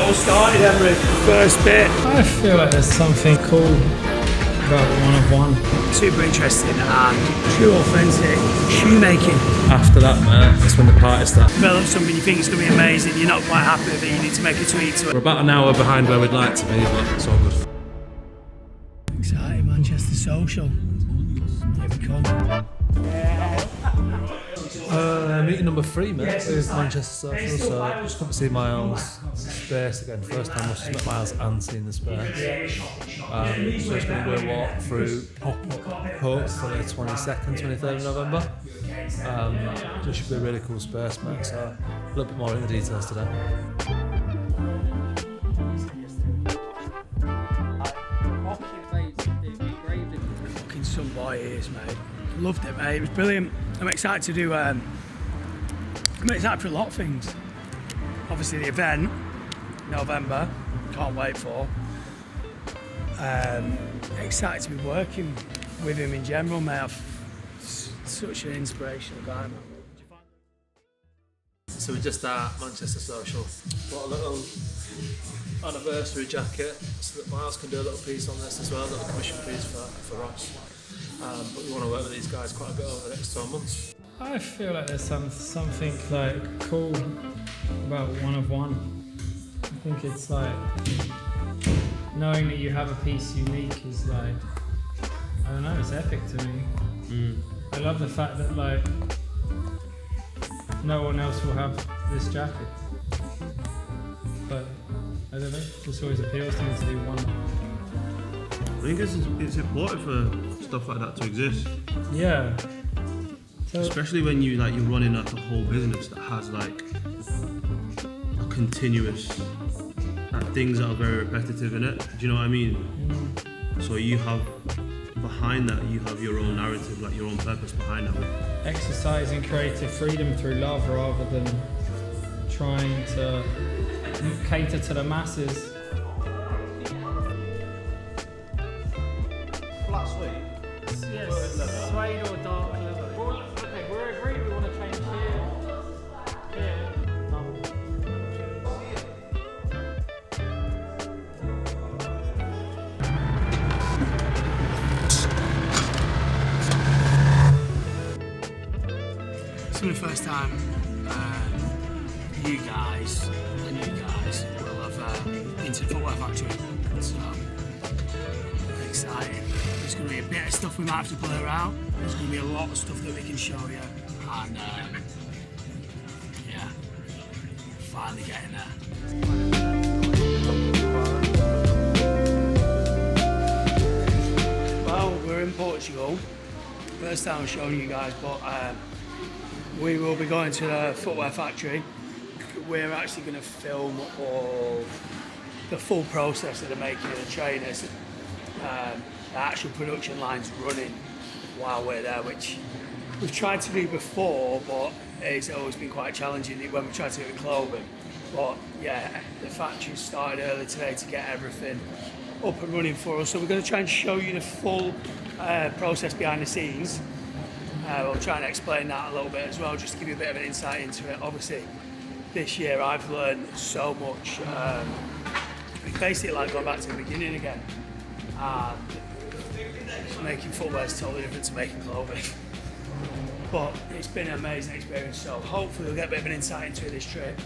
all started, Emery? First bit. I feel like there's something cool about one of one. Super interesting and true authentic shoemaking. After that, man, that's when the party starts. Develop something you think is going to be amazing, you're not quite happy with it, you need to make a tweak to it. We're about an hour behind where we'd like to be, but it's all good. Exciting, Manchester Social. Here we come. Meeting number 3, mate, is Manchester Social, so just come to see Miles' space again. First time I've just met Miles and seen the space. So it's going to do a walk through pop-up hopefully 22nd, 23rd of November. It should be a really cool space, mate, so a little bit more in the details today. Fucking some boy ears, mate. Loved it, mate. It was brilliant. I'm excited to do. I'm excited for a lot of things. Obviously, the event, November. Can't wait for. Excited to be working with him in general, mate. Such an inspirational guy, man. So we're just at Manchester Social. Bought a little anniversary jacket so that Miles can do a little piece on this as well, a little commission piece for us. But we want to work with these guys quite a bit over the next 12 months. I feel like there's something like cool about one of one. I think it's like knowing that you have a piece unique is like, I don't know, it's epic to me. I love the fact that like no one else will have this jacket. But I don't know, it just always appeals to me to do one. I think it's important for stuff like that to exist. Yeah. So, especially when you're running like a whole business that has like a continuous things that are very repetitive in it. Do you know what I mean? So you have behind that, you have your own narrative, like your own purpose behind that. Exercising creative freedom through love rather than trying to cater to the masses. Flat suede? Yes, suede or dark leather. Well, okay, we're agreed we want to change here. Here. It's the first time you guys will have been to the Footwear Factory, so exciting. There's going to be a bit of stuff we might have to blur out. There's going to be a lot of stuff that we can show you, and yeah, finally getting there. Well, we're in Portugal. First time I'm showing you guys, but we will be going to the Footwear Factory. We're actually going to film all the full process of the making of the trainers. The actual production line's running while we're there, which we've tried to do before, but it's always been quite challenging when we try to do it with clothing. But yeah, the factory started early today to get everything up and running for us. So we're going to try and show you the full process behind the scenes. We'll try and explain that a little bit as well, just to give you a bit of an insight into it. Obviously, this year I've learned so much. It's basically like going back to the beginning again. Making footwear is totally different to making clothing. But it's been an amazing experience, so hopefully we'll get a bit of an insight into this trip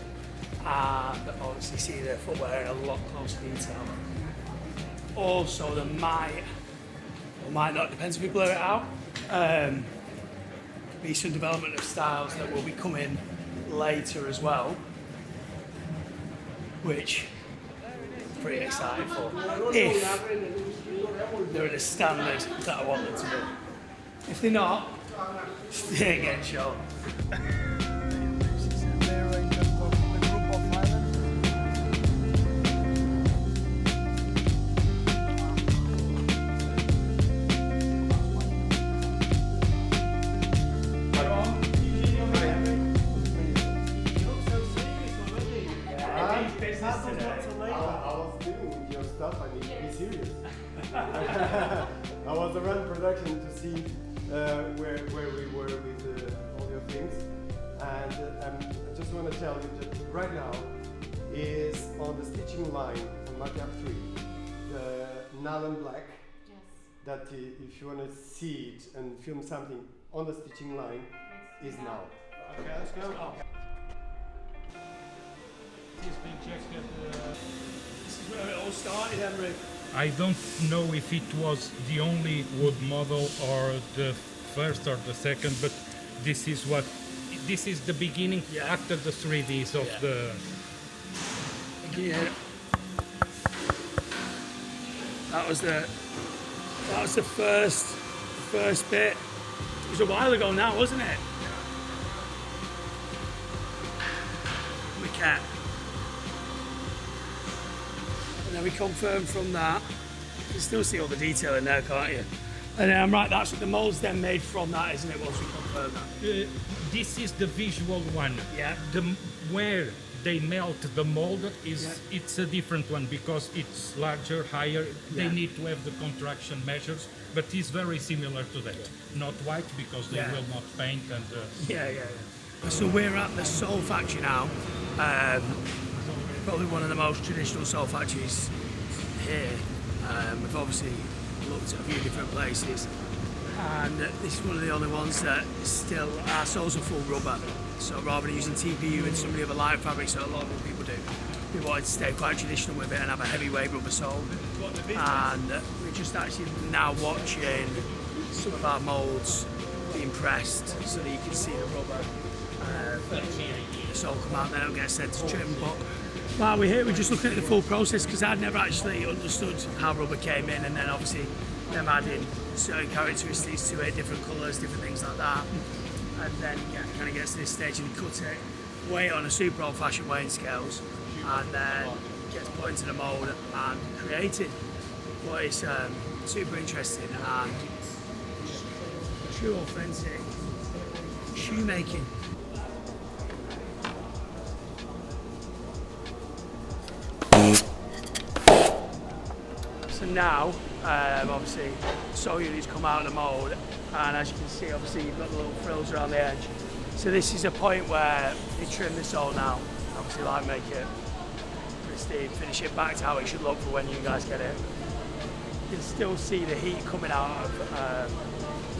and obviously see the footwear in a lot closer detail. Also, there might or might not, depends if we blur it out, be some development of styles that will be coming later as well, which I'm pretty excited for, if they're at a standard that I want them to be. If they're not, they ain't getting shown. I was around production to see where we were with all your things, and I just want to tell you that right now is on the stitching stitching line on Macap 3, the nylon black, that if you want to see it and film something on the stitching line, is now. Okay, let's go. This is where it all started, Emery. I don't know if it was the only wood model or the first or the second, but this is the beginning after the 3Ds of the. Yeah. That was the first bit. It was a while ago now, wasn't it? Cat. And then we confirmed from that. You can still see all the detail in there, can't you? And then I'm right, that's what the mold's then made from that, isn't it, once we confirm that? This is the visual one. Yeah. Where they melt the mold it's a different one because it's larger, higher. They need to have the contraction measures, but it's very similar to that. Not white because they will not paint and. So we're at the sole factory now. Probably one of the most traditional sole factories here. We've obviously looked at a few different places, and this is one of the only ones that still our soles are full rubber. So rather than using TPU and some of the other light fabrics that a lot of other people do, we wanted to stay quite traditional with it and have a heavyweight rubber sole. And we're just actually now watching some of our moulds being pressed so that you can see the rubber. It's all come out there and get sent to trim. But while we're here, we're just looking at the full process because I'd never actually understood how rubber came in, and then obviously them adding certain characteristics to it, different colours, different things like that. And then it kind of gets to this stage and you cut it, weigh it on a super old-fashioned weighing scales, and then gets put into the mould and created. But it's super interesting and true authentic shoemaking. So now, obviously, sole units come out of the mould, and as you can see, obviously you've got the little frills around the edge. So this is a point where they trim the sole now, obviously like make it pristine, finish it back to how it should look for when you guys get it. You can still see the heat coming out of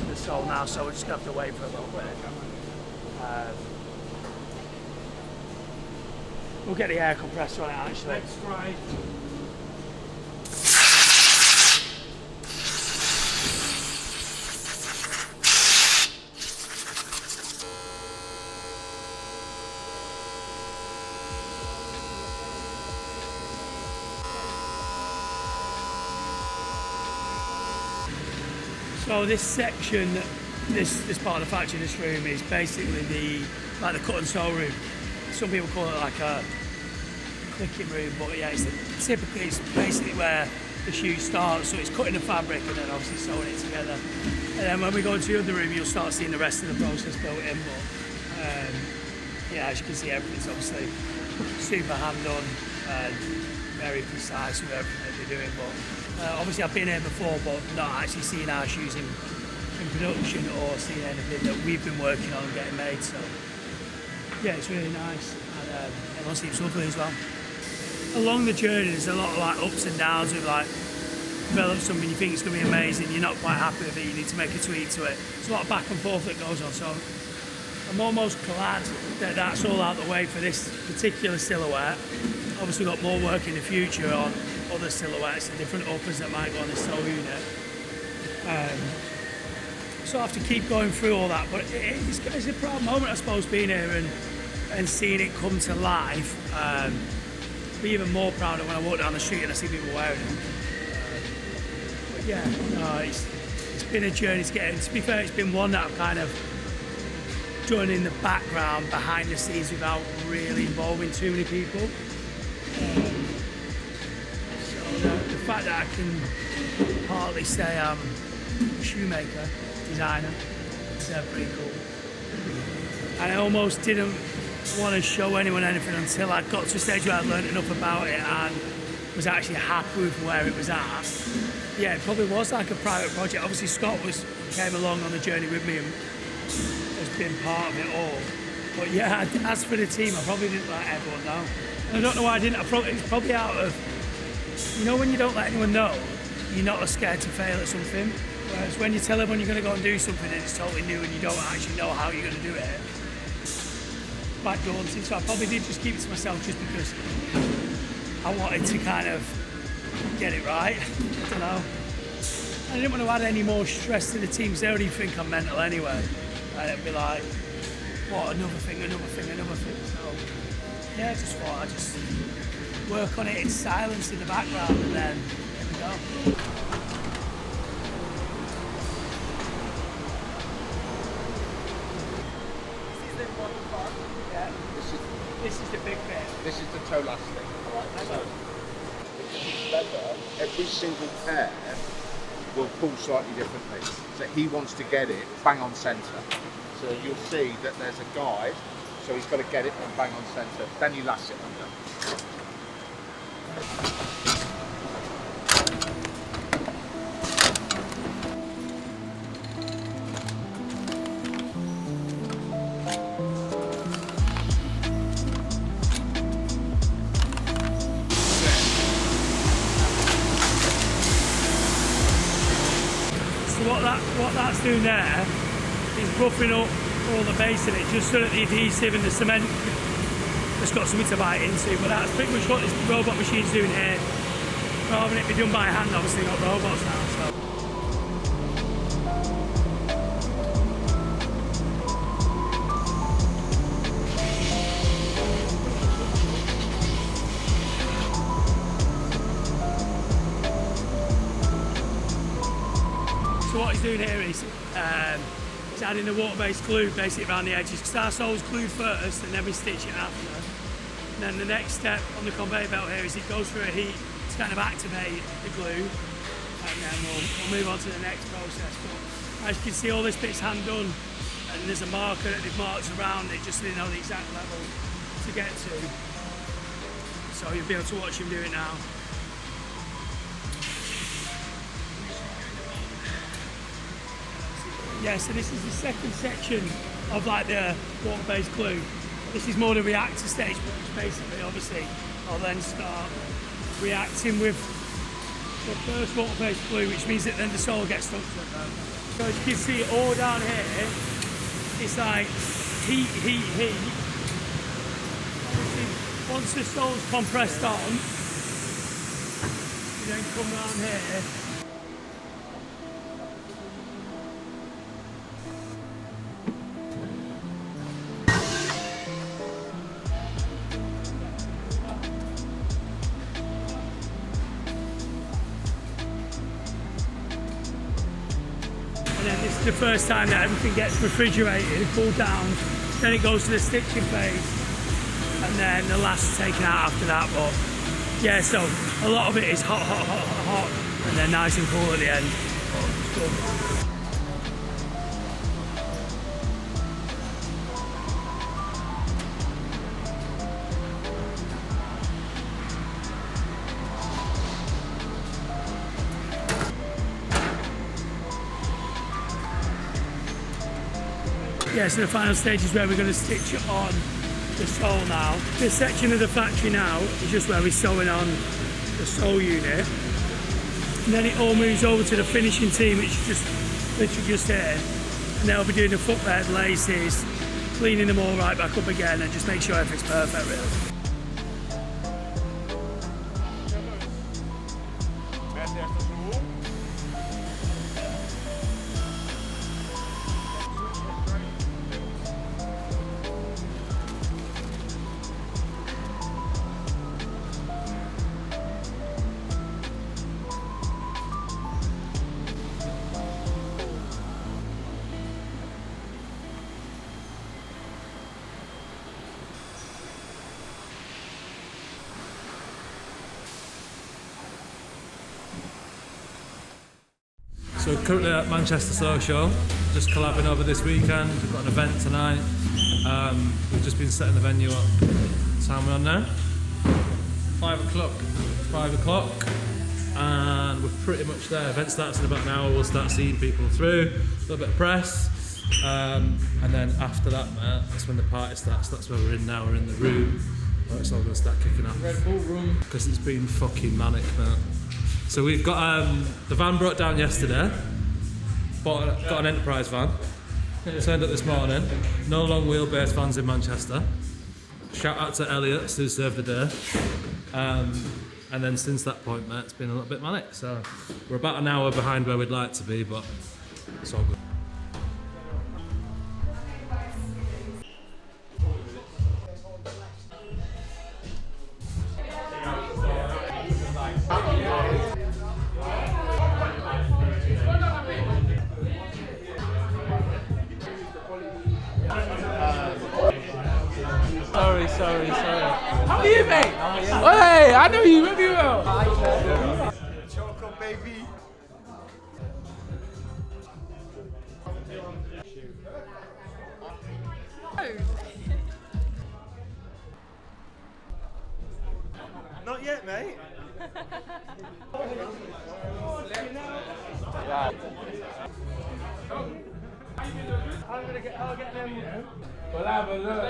the sole now, so we're just going to have to wait for a little bit. We'll get the air compressor on it actually. That's right. So this section, this part of the factory, this room is basically the cut and sew room. Some people call it like a clicking room, but yeah, typically it's basically where the shoe starts. So it's cutting the fabric and then obviously sewing it together. And then when we go into the other room, you'll start seeing the rest of the process built in. But yeah, as you can see, everything's obviously super hand done and very precise with everything that they're doing. But obviously I've been here before, but not actually seeing our shoes in production or seeing anything that we've been working on and getting made. So yeah, it's really nice, and everyone seems lovely as well. Along the journey, there's a lot of like ups and downs with like develop something you think it's going to be amazing, you're not quite happy with it, you need to make a tweak to it. There's a lot of back and forth that goes on. So I'm almost glad that that's all out of the way for this particular silhouette. Obviously, we've got more work in the future on other silhouettes and different uppers that might go on this sole unit. So I have to keep going through all that, but it's a proud moment, I suppose, being here and seeing it come to life. Be even more proud of when I walk down the street and I see people wearing them. But yeah, no, it's been a journey to get in. To be fair, it's been one that I've kind of done in the background, behind the scenes, without really involving too many people. So the fact that I can partly say I'm a shoemaker, designer, it's pretty cool. And I almost didn't want to show anyone anything until I got to a stage where I'd learned enough about it and was actually happy with where it was at. Yeah, it probably was like a private project. Obviously Scott came along on the journey with me and has been part of it all. But yeah, as for the team, I probably didn't let everyone know. I don't know why I didn't. It's probably out of, you know, when you don't let anyone know, you're not as scared to fail at something. Whereas when you tell everyone you're going to go and do something and it's totally new and you don't actually know how you're going to do it, it's quite daunting. So I probably did just keep it to myself just because I wanted to kind of get it right. I don't know. I didn't want to add any more stress to the team because they already think I'm mental anyway. And it'd be like, what, another thing. So yeah, I just thought I'd just work on it in silence in the background and then there we go. This is the big bit. This is the toe elastic. So, leather, every single pair will pull slightly differently. So he wants to get it bang on centre. So you'll see that there's a guide, so he's got to get it and bang on centre. Then you lash it under. What that's doing there is buffing up all the base in it, just so that the adhesive and the cement has got something to bite into. But that's pretty much what this robot machine's doing here. Rather than it be done by hand, obviously got robots now. So. So what he's doing here is he's adding the water-based glue basically around the edges, because our sole's glued first and then we stitch it after. And then the next step on the conveyor belt here is it goes through a heat to kind of activate the glue, and then we'll move on to the next process. But as you can see, all this bit's hand done, and there's a marker that they've marked around it just so they know the exact level to get to. So you'll be able to watch him do it now. Yeah, so this is the second section of like the water-based glue. This is more the reactor stage, which basically, obviously, I'll then start reacting with the first water-based glue, which means that then the sole gets stuck to it. So as you can see, all down here, it's like heat. Obviously, once the sole's compressed on, you then come around here. And then this is the first time that everything gets refrigerated, cooled down, then it goes to the stitching phase, and then the last is taken out after that. But yeah, so a lot of it is hot, and then nice and cool at the end. But it's good. Yeah, so the final stage is where we're going to stitch it on the sole now. This section of the factory now is just where we're sewing on the sole unit. And then it all moves over to the finishing team, which is just literally just here. And they'll be doing the footbed, laces, cleaning them all right back up again and just make sure everything's perfect really. So currently at Manchester Social, just collabing over this weekend. We've got an event tonight. We've just been setting the venue up. What time are we on now? 5 o'clock. 5 o'clock, and we're pretty much there. Event starts in about an hour. We'll start seeing people through. A little bit of press, and then after that, that's when the party starts. That's where we're in now. We're in the room But it's all going to start kicking off. Red Bull room. Because it's been fucking manic, man. So we've got the van broke down yesterday. Got an enterprise van. Turned up this morning. No long wheelbase vans in Manchester. Shout out to Elliot who served the day. And then since that point, mate, it's been a little bit manic. So we're about an hour behind where we'd like to be, but it's all good. Sorry. How are you, mate? Hey, I know you really well. Choco baby. Not yet, mate. I'll get them. We'll have a look.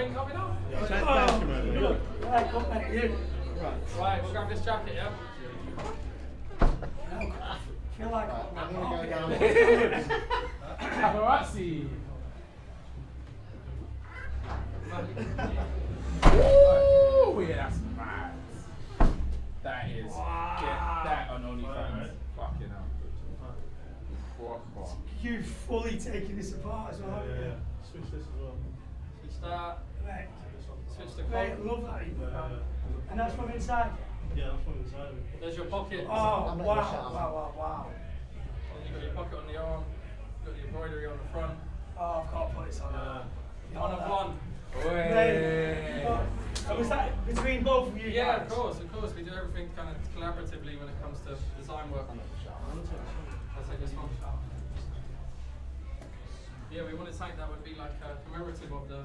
Right, we'll grab this jacket, yeah? Feel like I'm gonna go down. Paparazzi. Ooh, yeah, that's mad. That is. Get that on OnlyFans. Fucking hell. What? you've fully taken this apart as well. Yeah. Switch this as well. Switch that. Right. Switch the Mate, I code. love that. You put that. And that's from inside. Yeah, that's from inside of it. There's your pocket. Oh, wow. You've got your pocket on the arm. You've got the embroidery on the front. Oh, I can't put this on. One of one. And was that between both of you Yeah, guys? of course. We do everything kind of collaboratively when it comes to design work. I'll take this one. Yeah, we wanted something that would be like commemorative of the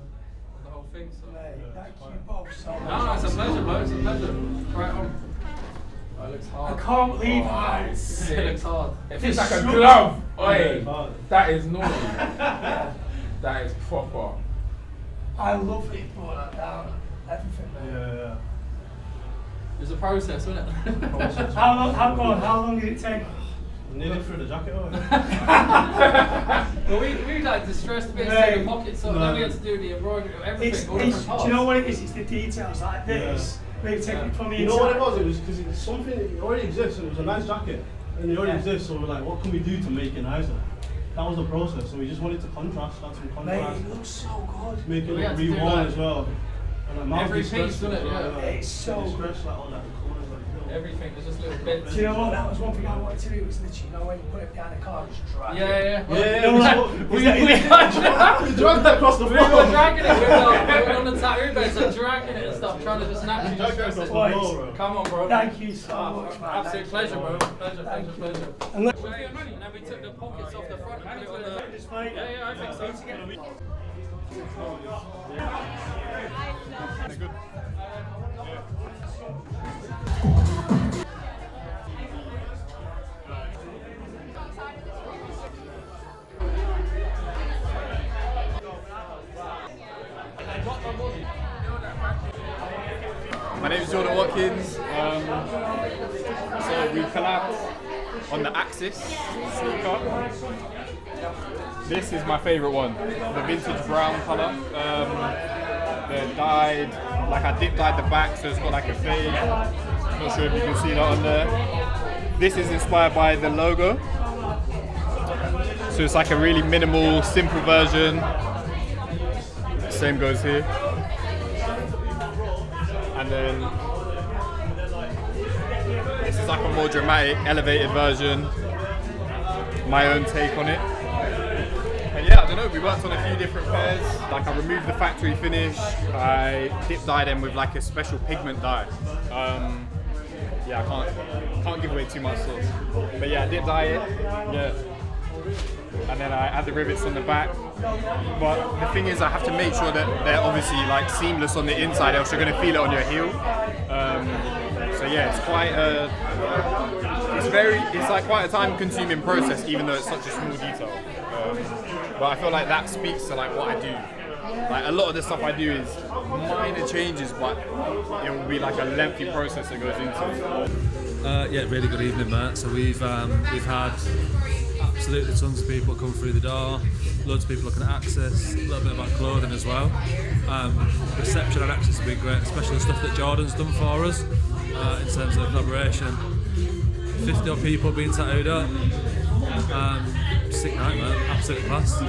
whole thing. So. Mate, thank you both so much. No, it's a pleasure, bro. It's a pleasure. Right on. Oh, it looks hard. I can't believe how It looks hard. It feels like a glove. Oi, Hard. that is naughty. That is proper. I love that you brought that down. Everything, mate. Yeah. It's a process, isn't it? How long did it take? Nearly threw the jacket away. Well, we like distressed bits in the pockets, so then we had to do the embroidery, everything, all different parts. Do you know what it is? It's the details like this. Maybe take it from the You inside. know what it was? It was because it's something that already exists, and it was a nice jacket, and it already exists. So we're like, what can we do to make it nicer? That was the process. So we just wanted to contrast, add some Mate, contrast, it looks so good. make it We had look to do reworn like as well. And like mouth every is piece, stretched wasn't it? as well, Yeah. It's so It's good. stretched like all that the corners like Everything, there's just little bits. Do you know what? That was one thing I wanted to do. Was literally, you know, when you put it behind the car, just drag it. Yeah. we We dragged that across the were floor. dragging it, we were on the tattoo bed, so dragging it and stuff, trying to just naturally Dragged that distress across it. the floor, bro. Come on, bro. Thank you so much, man. Absolute pleasure, bro. Pleasure. And look, And then we took the pockets off the front and put it on the... Yeah, I think so. My name is Jordan Watkins. So we collabed on the Axis sneaker. This is my favourite one, the vintage brown colour. They're dyed, like I dip dyed the back, so it's got like a fade. Not sure if you can see that on there. This is inspired by the logo. So it's like a really minimal, simple version. Same goes here. And then this is like a more dramatic, elevated version. My own take on it. And yeah, I don't know, we worked on a few different pairs. Like I removed the factory finish, I dip dyed them with like a special pigment dye. Yeah, I can't give away too much sauce. But yeah, I dip dye it. Yeah. And then I add the rivets on the back. But the thing is, I have to make sure that they're obviously like seamless on the inside, else you're going to feel it on your heel. So yeah, it's quite it's like quite a time-consuming process, even though it's such a small detail. But I feel like that speaks to like what I do. Like a lot of the stuff I do is minor changes, but it will be like a lengthy process that goes into it. Yeah, really good evening, Matt. So we've had absolutely tons of people come through the door, loads of people looking at access, a little bit about clothing as well. Reception and access has been great, especially the stuff that Jordan's done for us in terms of the collaboration. 50 odd people being tattooed up. Sick night, man. Absolute class.